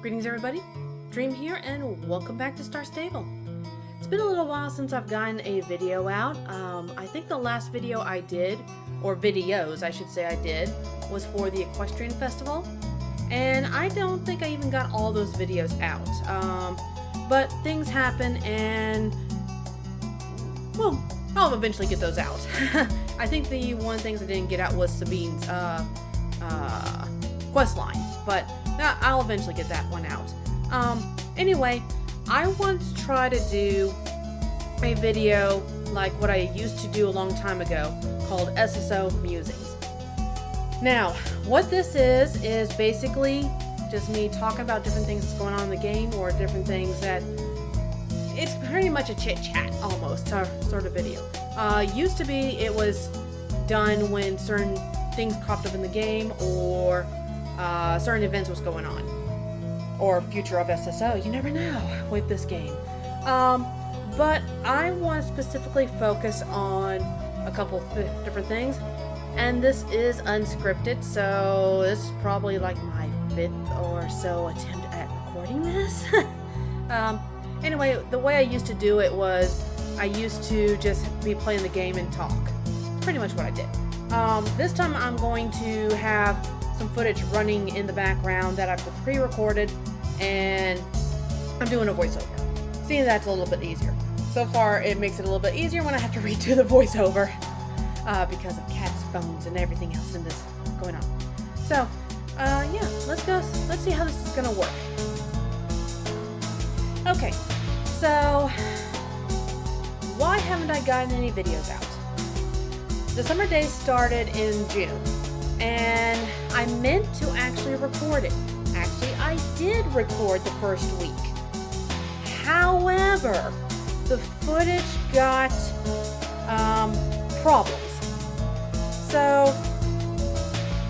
Greetings everybody, Dream here and welcome back to Star Stable. It's been a little while since I've gotten a video out. I think the last video I did, or videos I should say I did, was for the Equestrian Festival. And I don't think I even got all those videos out. But things happen and, well, I'll eventually get those out. I think the one things I didn't get out was Sabine's quest line, but I'll eventually get that one out. Anyway, I want to try to do a video like what I used to do a long time ago called SSO Musings. Now, what this is basically just me talking about different things that's going on in the game, or different things that it's pretty much a chit chat almost sort of video. Used to be it was done when certain things cropped up in the game, or certain events was going on, or future of SSO. You never know with this game. But I want to specifically focus on a couple different things, and this is unscripted, so this is probably like my 5th or so attempt at recording this. Anyway, the way I used to do it was I used to just be playing the game and talk. Pretty much what I did. This time I'm going to have some footage running in the background that I've pre-recorded, and I'm doing a voiceover. Seeing that's a little bit easier. So far it makes it a little bit easier when I have to redo the voiceover because of Cat's phones and everything else in this going on. So yeah, let's see how this is gonna work. Okay, so why haven't I gotten any videos out? The Summer Daze started in June, and I meant to actually record it. Actually, I did record the first week. However, the footage got problems. So,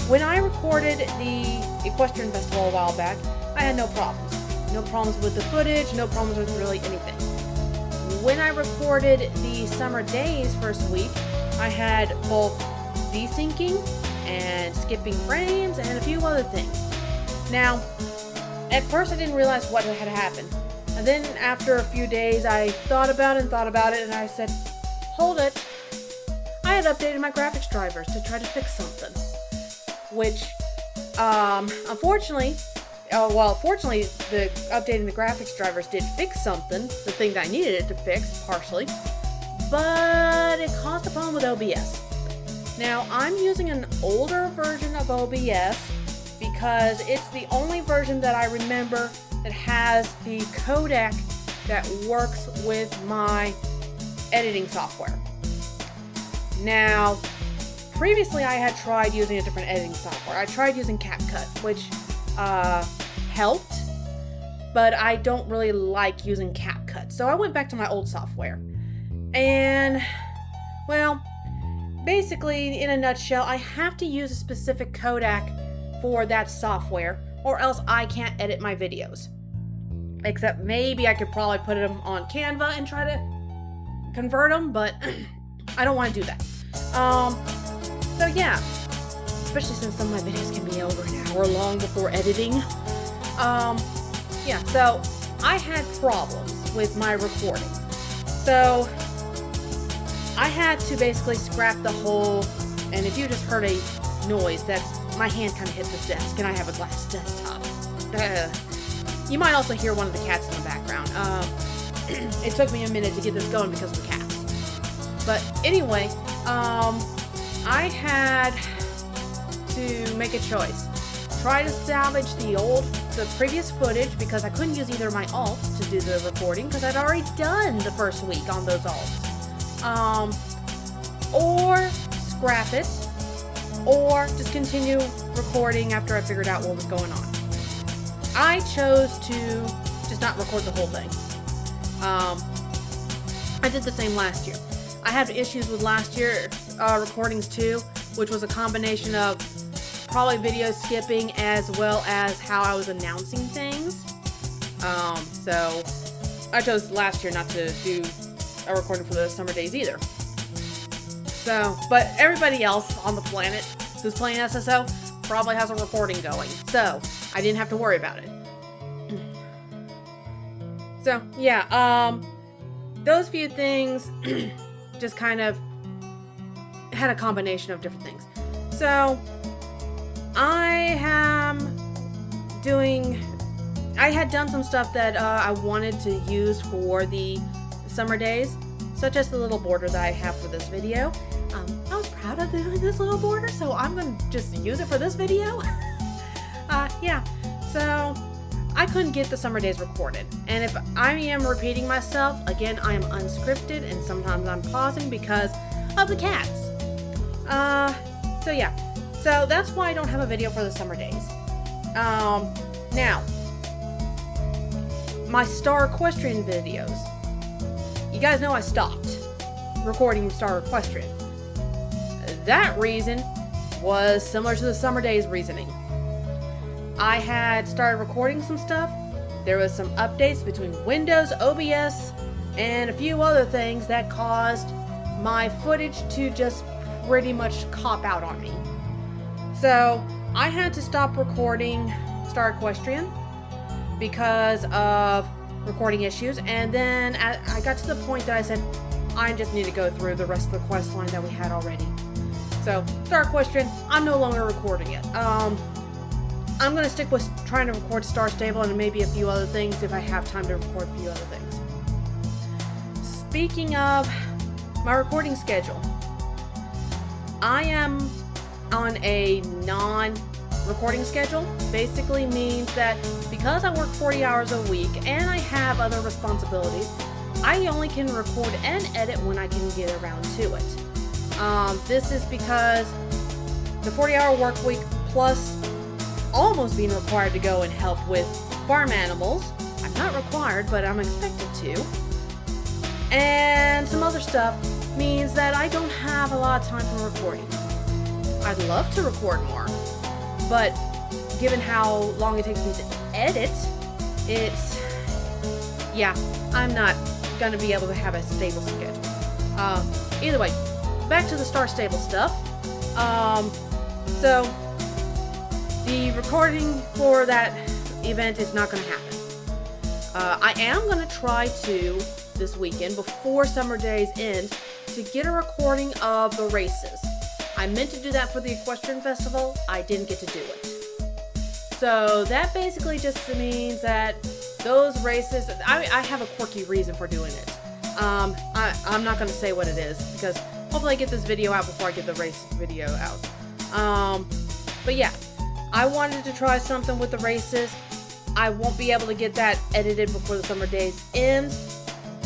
when I recorded the Equestrian Festival a while back, I had no problems. No problems with the footage, no problems with really anything. When I recorded the Summer Daze first week, I had both desyncing and skipping frames and a few other things. Now, at first I didn't realize what had happened. And then after a few days I thought about it and I said, hold it. I had updated my graphics drivers to try to fix something. Which, fortunately, the updating the graphics drivers did fix something, the thing that I needed it to fix, partially. But it caused a problem with OBS. Now, I'm using an older version of OBS because it's the only version that I remember that has the codec that works with my editing software. Now, previously I had tried using a different editing software. I tried using CapCut, which helped, but I don't really like using CapCut. So I went back to my old software. And, well, basically, in a nutshell, I have to use a specific codec for that software, or else I can't edit my videos. Except maybe I could probably put them on Canva and try to convert them, but I don't want to do that. So yeah, especially since some of my videos can be over an hour long before editing. Yeah, so I had problems with my recording. So I had to basically scrap the whole, and if you just heard a noise, that's my hand kind of hit the desk, and I have a glass desktop. You might also hear one of the cats in the background. It took me a minute to get this going because of the cats. But anyway, I had to make a choice. Try to salvage the previous footage, because I couldn't use either of my alts to do the recording because I'd already done the first week on those alts. Or scrap it, or just continue recording after I figured out what was going on. I chose to just not record the whole thing. I did the same last year. I had issues with last year recordings too, which was a combination of probably video skipping as well as how I was announcing things. So I chose last year not to do a recording for the Summer Daze either. So, but everybody else on the planet who's playing SSO probably has a recording going, so I didn't have to worry about it. So yeah, those few things just kind of had a combination of different things. So I had done some stuff that I wanted to use for the Summer Daze, such as the little border that I have for this video. I was proud of doing this little border, so I'm going to just use it for this video. Yeah, so I couldn't get the Summer Daze recorded. And if I am repeating myself, again, I am unscripted, and sometimes I'm pausing because of the cats. So yeah, so that's why I don't have a video for the Summer Daze. Now, my Star Equestrian videos. You guys know I stopped recording Star Equestrian. That reason was similar to the Summer Daze reasoning. I had started recording some stuff. There was some updates between Windows, OBS, and a few other things that caused my footage to just pretty much cop out on me. So I had to stop recording Star Equestrian because of recording issues, and then I got to the point that I said I just need to go through the rest of the quest line that we had already. So Star Equestrian, I'm no longer recording it. I'm gonna stick with trying to record Star Stable and maybe a few other things if I have time to record a few other things. Speaking of my recording schedule, I am on a non-recording schedule. Basically means that because I work 40 hours a week and I have other responsibilities, I only can record and edit when I can get around to it. This is because the 40-hour work week plus almost being required to go and help with farm animals. I'm not required, but I'm expected to. And some other stuff means that I don't have a lot of time for recording. I'd love to record more, but given how long it takes me to edit, I'm not going to be able to have a stable schedule. Either way, back to the Star Stable stuff. So the recording for that event is not going to happen. I am going to try to, this weekend, before Summer Daze ends, to get a recording of the races. I meant to do that for the Equestrian Festival. I didn't get to do it. So that basically just means that those races, I have a quirky reason for doing it. I'm not going to say what it is because hopefully I get this video out before I get the race video out. But yeah, I wanted to try something with the races. I won't be able to get that edited before the Summer Daze ends,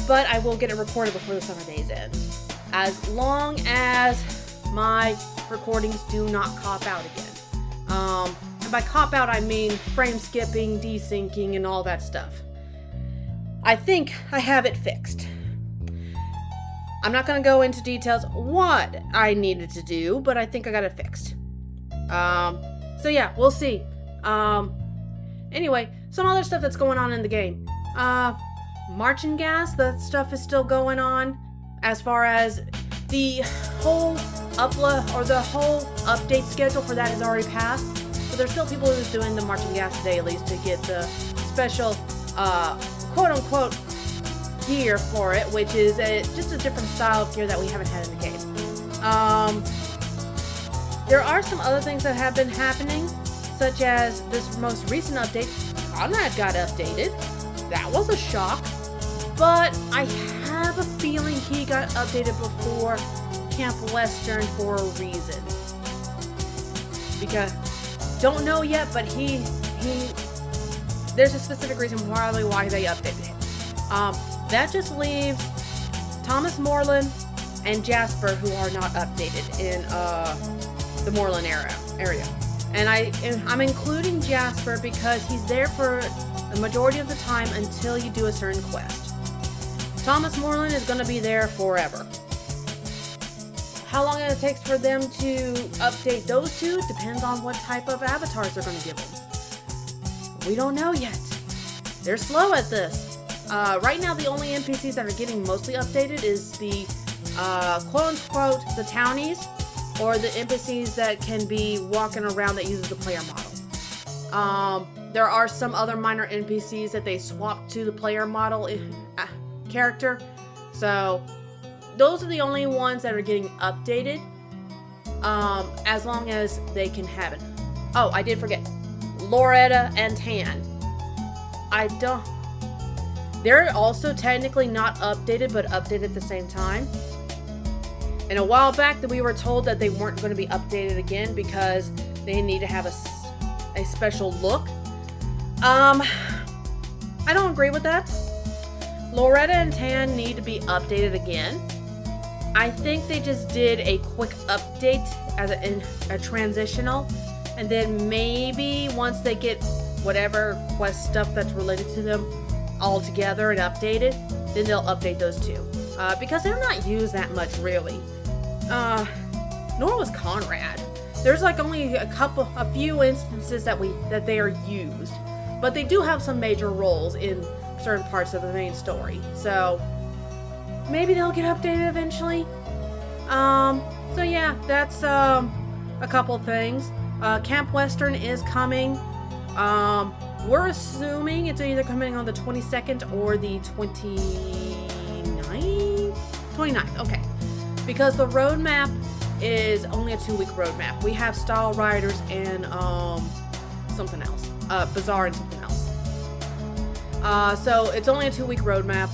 but I will get it recorded before the Summer Daze ends. As long as my recordings do not cop out again. And by cop out, I mean frame skipping, desyncing, and all that stuff. I think I have it fixed. I'm not going to go into details what I needed to do, but I think I got it fixed. So yeah, we'll see. Anyway, some other stuff that's going on in the game. Marching gas, that stuff is still going on. As far as the whole upload or the whole update schedule for that is already passed, but there's still people who's doing the marching gas dailies to get the special quote-unquote gear for it, which is just a different style of gear that we haven't had in the game. There are some other things that have been happening, such as this most recent update. Conrad got updated. That was a shock, but I have a feeling he got updated before Camp Western for a reason. Because don't know yet, but there's a specific reason probably why they updated him. That just leaves Thomas Moreland and Jasper, who are not updated in the Moreland area. And I'm including Jasper because he's there for the majority of the time until you do a certain quest. Thomas Moreland is going to be there forever. How long it takes for them to update those two depends on what type of avatars they're going to give them. We don't know yet. They're slow at this. Right now, the only NPCs that are getting mostly updated is the quote-unquote the townies, or the NPCs that can be walking around that uses the player model. There are some other minor NPCs that they swapped to the player model character. So those are the only ones that are getting updated. As long as they can have it. Oh, I did forget. Loretta and Tan. They're also technically not updated, but updated at the same time. And a while back that we were told that they weren't going to be updated again because they need to have a special look. I don't agree with that. Loretta and Tan need to be updated again. I think they just did a quick update as a transitional, and then maybe once they get whatever quest stuff that's related to them all together and updated, then they'll update those two. Because they're not used that much, really. Nor was Conrad. There's like only a few instances that they are used, but they do have some major roles in certain parts of the main story. So maybe they'll get updated eventually. So yeah, that's a couple things. Camp Western is coming. We're assuming it's either coming on the 22nd or the 29th? 29th, okay. Because the roadmap is only a 2-week roadmap. We have Style Riders and something else. Bazaar and something else. So it's only a 2-week roadmap.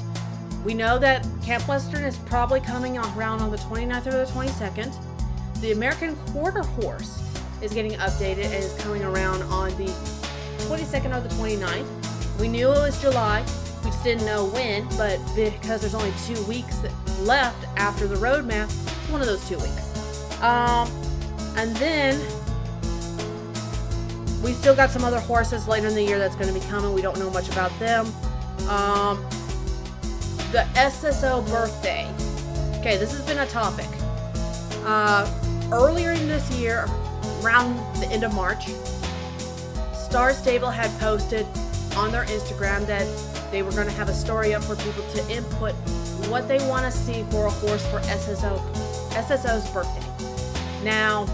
We know that Camp Western is probably coming around on the 29th or the 22nd. The American Quarter Horse is getting updated and is coming around on the 22nd or the 29th. We knew it was July. We just didn't know when, but because there's only 2 weeks left after the roadmap, it's one of those 2 weeks. And then we still got some other horses later in the year that's going to be coming. We don't know much about them. The SSO birthday. Okay, this has been a topic. Earlier in this year, around the end of March, Star Stable had posted on their Instagram that they were going to have a story up for people to input what they want to see for a horse for SSO's birthday. Now,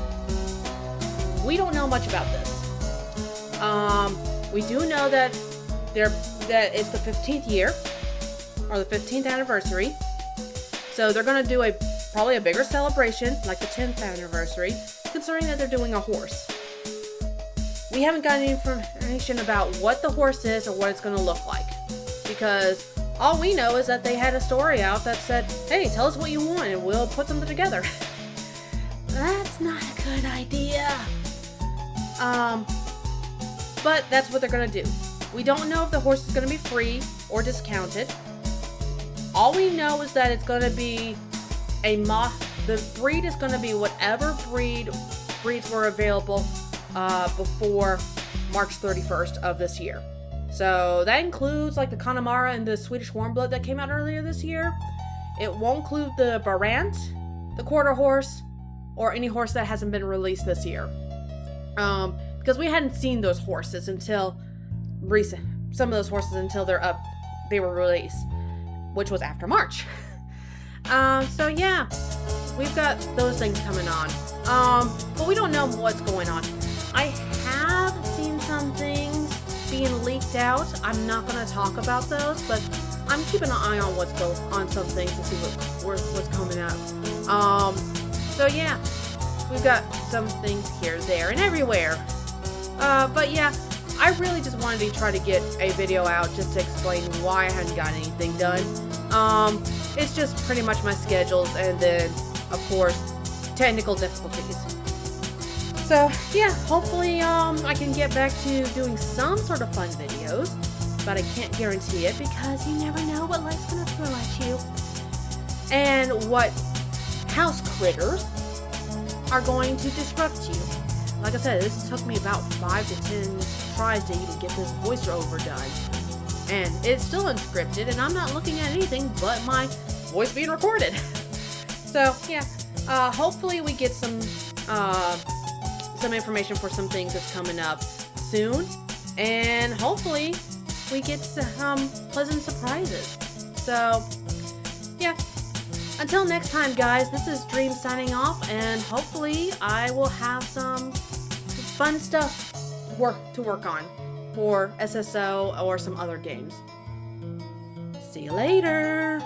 we don't know much about this. We do know that it's the 15th year, or the 15th anniversary. So they're going to do probably a bigger celebration, like the 10th anniversary, considering that they're doing a horse. We haven't got any information about what the horse is or what it's going to look like. Because all we know is that they had a story out that said, hey, tell us what you want and we'll put something together. That's not a good idea. But that's what they're going to do. We don't know if the horse is going to be free or discounted. All we know is that it's going to be the breed is going to be whatever breeds were available before March 31st of this year. So that includes like the Connemara and the Swedish Warmblood that came out earlier this year. It won't include the Barant, the Quarter Horse, or any horse that hasn't been released this year. Because we hadn't seen those horses until recent. Some of those horses until they were released, which was after March. So yeah, we've got those things coming on. But we don't know what's going on. I have seen some things being leaked out. I'm not going to talk about those, but I'm keeping an eye on what's going on some things to see what's coming up. So yeah, we've got some things here, there, and everywhere. But yeah, I really just wanted to try to get a video out just to explain why I hadn't gotten anything done. It's just pretty much my schedules and then, of course, technical difficulties. So yeah, hopefully I can get back to doing some sort of fun videos, but I can't guarantee it because you never know what life's gonna throw at you and what house critters are going to disrupt you. Like I said, this took me about 5 to 10 tries to even get this voiceover done, and it's still unscripted, and I'm not looking at anything but my voice being recorded. So yeah, hopefully we get some information for some things that's coming up soon, and hopefully we get some pleasant surprises. So yeah, until next time guys, this is Dream signing off, and hopefully I will have some fun stuff to work on. for SSO or some other games. See you later!